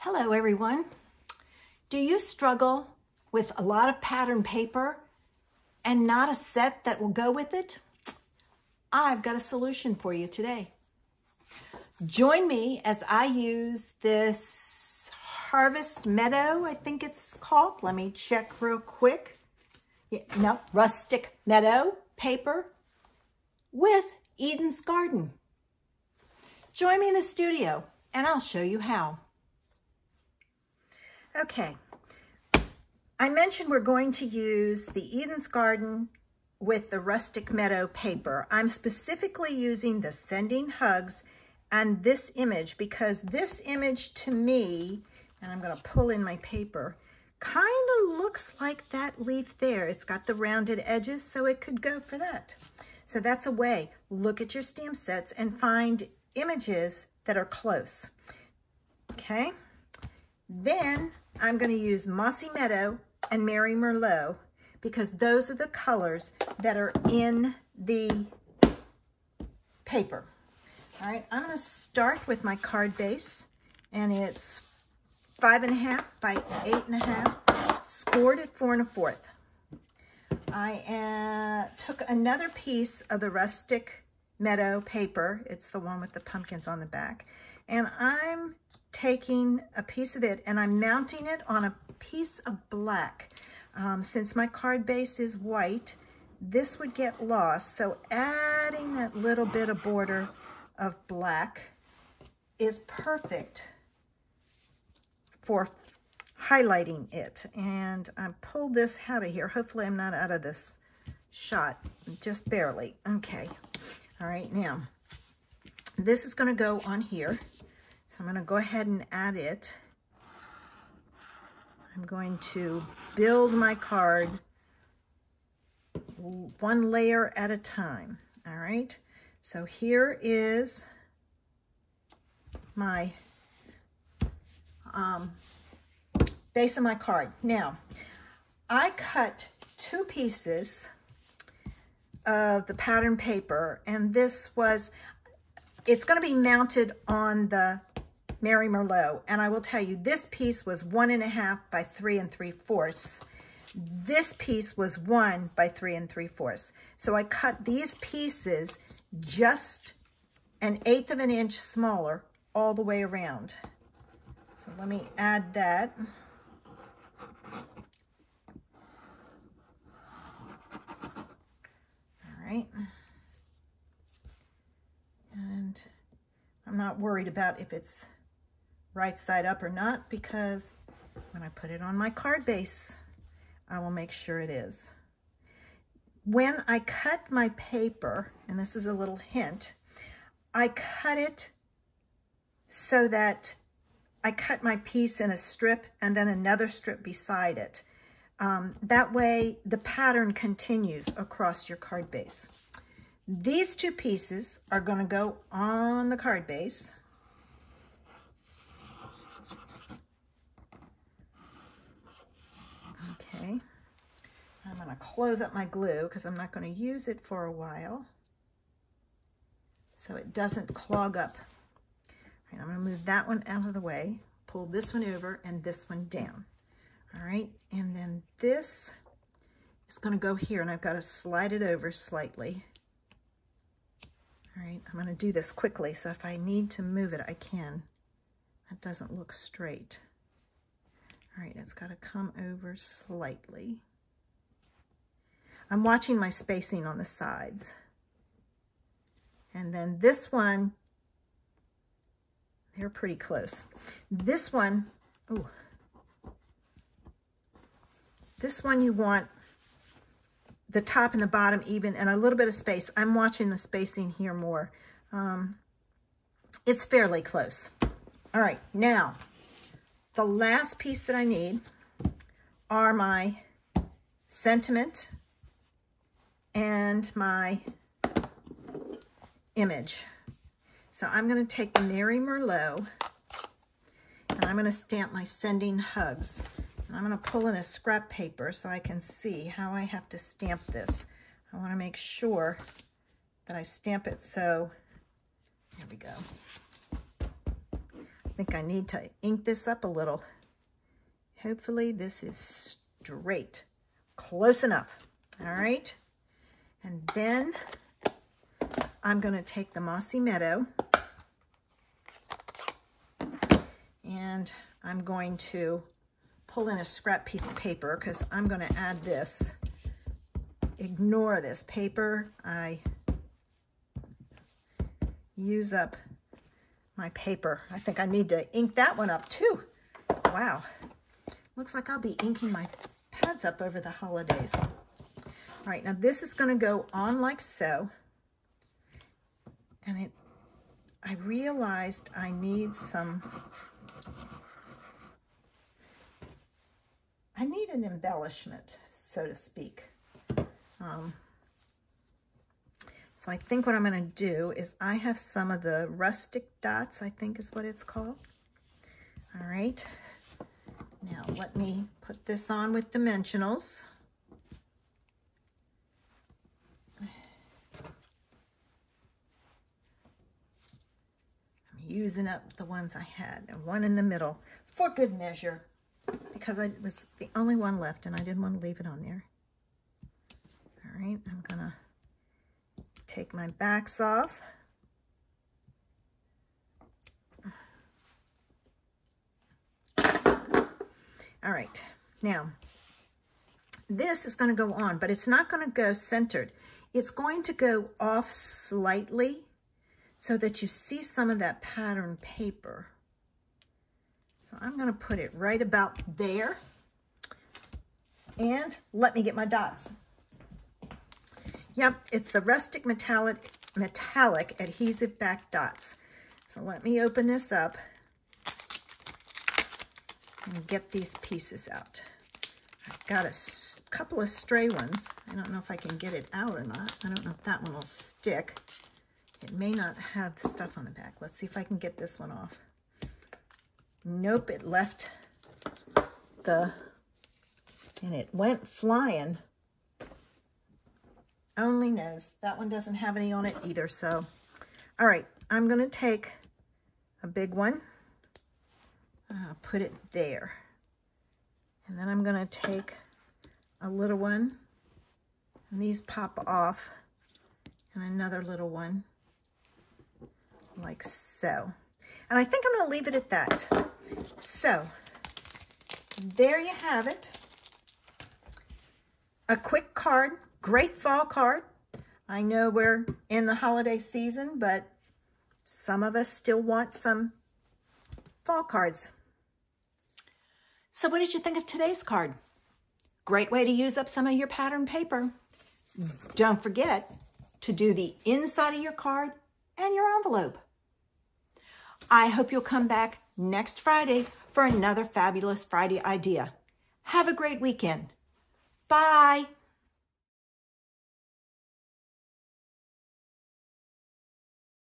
Hello everyone. Do you struggle with a lot of pattern paper and not a set that will go with it? I've got a solution for you today. Join me as I use this Harvest Meadow, I think it's called. Let me check real quick. Rustic Meadow paper with Eden's Garden. Join me in the studio and I'll show you how. Okay, I mentioned we're going to use the Eden's Garden with the Rustic Meadow paper. I'm specifically using the Sending Hugs and this image because this image to me, and I'm going to pull in my paper, kind of looks like that leaf there. It's got the rounded edges, so it could go for that. So that's a way. Look at your stamp sets and find images that are close. Okay, then I'm going to use Mossy Meadow and Mary Merlot because those are the colors that are in the paper. All right, I'm going to start with my card base, and it's 5.5 by 8.5, scored at 4 1/4. I took another piece of the Rustic Meadow paper. It's the one with the pumpkins on the back, and I'm taking a piece of it and I'm mounting it on a piece of black. Since my card base is white, this would get lost, so adding that little bit of border of black is perfect for highlighting it. And I pulled this out of here. Hopefully I'm not out of this shot, just barely. Okay, all right, now this is going to go on here. So I'm going to go ahead and add it. I'm going to build my card one layer at a time. All right. So here is my base of my card. Now, I cut 2 pieces of the pattern paper, and this was, it's going to be mounted on the Mary Merlot, and I will tell you, this piece was 1.5 by 3 3/4. This piece was 1 by 3 3/4. So I cut these pieces just 1/8 of an inch smaller all the way around. So let me add that. All right. And I'm not worried about if it's right side up or not, because when I put it on my card base, I will make sure it is. When I cut my paper, and this is a little hint, I cut it so that I cut my piece in a strip and then another strip beside it. That way the pattern continues across your card base. These 2 pieces are going to go on the card base. Okay, I'm going to close up my glue because I'm not going to use it for a while so it doesn't clog up. All right, I'm going to move that one out of the way, pull this one over and this one down. All right, and then this is going to go here, and I've got to slide it over slightly. All right, I'm going to do this quickly, so if I need to move it, I can. That doesn't look straight. All right, it's got to come over slightly. I'm watching my spacing on the sides. And then this one, they're pretty close. This one, ooh, this one you want the top and the bottom even and a little bit of space. I'm watching the spacing here more. It's fairly close. All right, now, the last piece that I need are my sentiment and my image. So I'm going to take the Mary Merlot and I'm going to stamp my Sending Hugs. And I'm going to pull in a scrap paper so I can see how I have to stamp this. I want to make sure that I stamp it so, there we go. think I need to ink this up a little. Hopefully this is straight. Close enough. All right. And then I'm going to take the Mossy Meadow and I'm going to pull in a scrap piece of paper because I'm going to add this. Ignore this paper. I use up my paper. I think I need to ink that one up too. Wow. Looks like I'll be inking my pads up over the holidays. All right, now this is going to go on like so. And I realized I need an embellishment, so to speak. So I think what I'm going to do is I have some of the rustic dots, I think is what it's called. All right. Now let me put this on with dimensionals. I'm using up the ones I had and one in the middle for good measure because it was the only one left and I didn't want to leave it on there. All right, I'm gonna take my backs off. All right, now this is going to go on, but it's not going to go centered. It's going to go off slightly so that you see some of that pattern paper. So I'm going to put it right about there. And let me get my dots. Yep, it's the Rustic Metallic Adhesive Back Dots. So let me open this up and get these pieces out. I've got a couple of stray ones. I don't know if I can get it out or not. I don't know if that one will stick. It may not have the stuff on the back. Let's see if I can get this one off. Nope, it left and it went flying. Only knows. That one doesn't have any on it either, so. All right, I'm gonna take a big one. I'll put it there. And then I'm gonna take a little one, and these pop off, and another little one, like so. And I think I'm gonna leave it at that. So, there you have it. A quick card, great fall card. I know we're in the holiday season, but some of us still want some fall cards. So what did you think of today's card? Great way to use up some of your pattern paper. Don't forget to do the inside of your card and your envelope. I hope you'll come back next Friday for another fabulous Friday idea. Have a great weekend. Bye.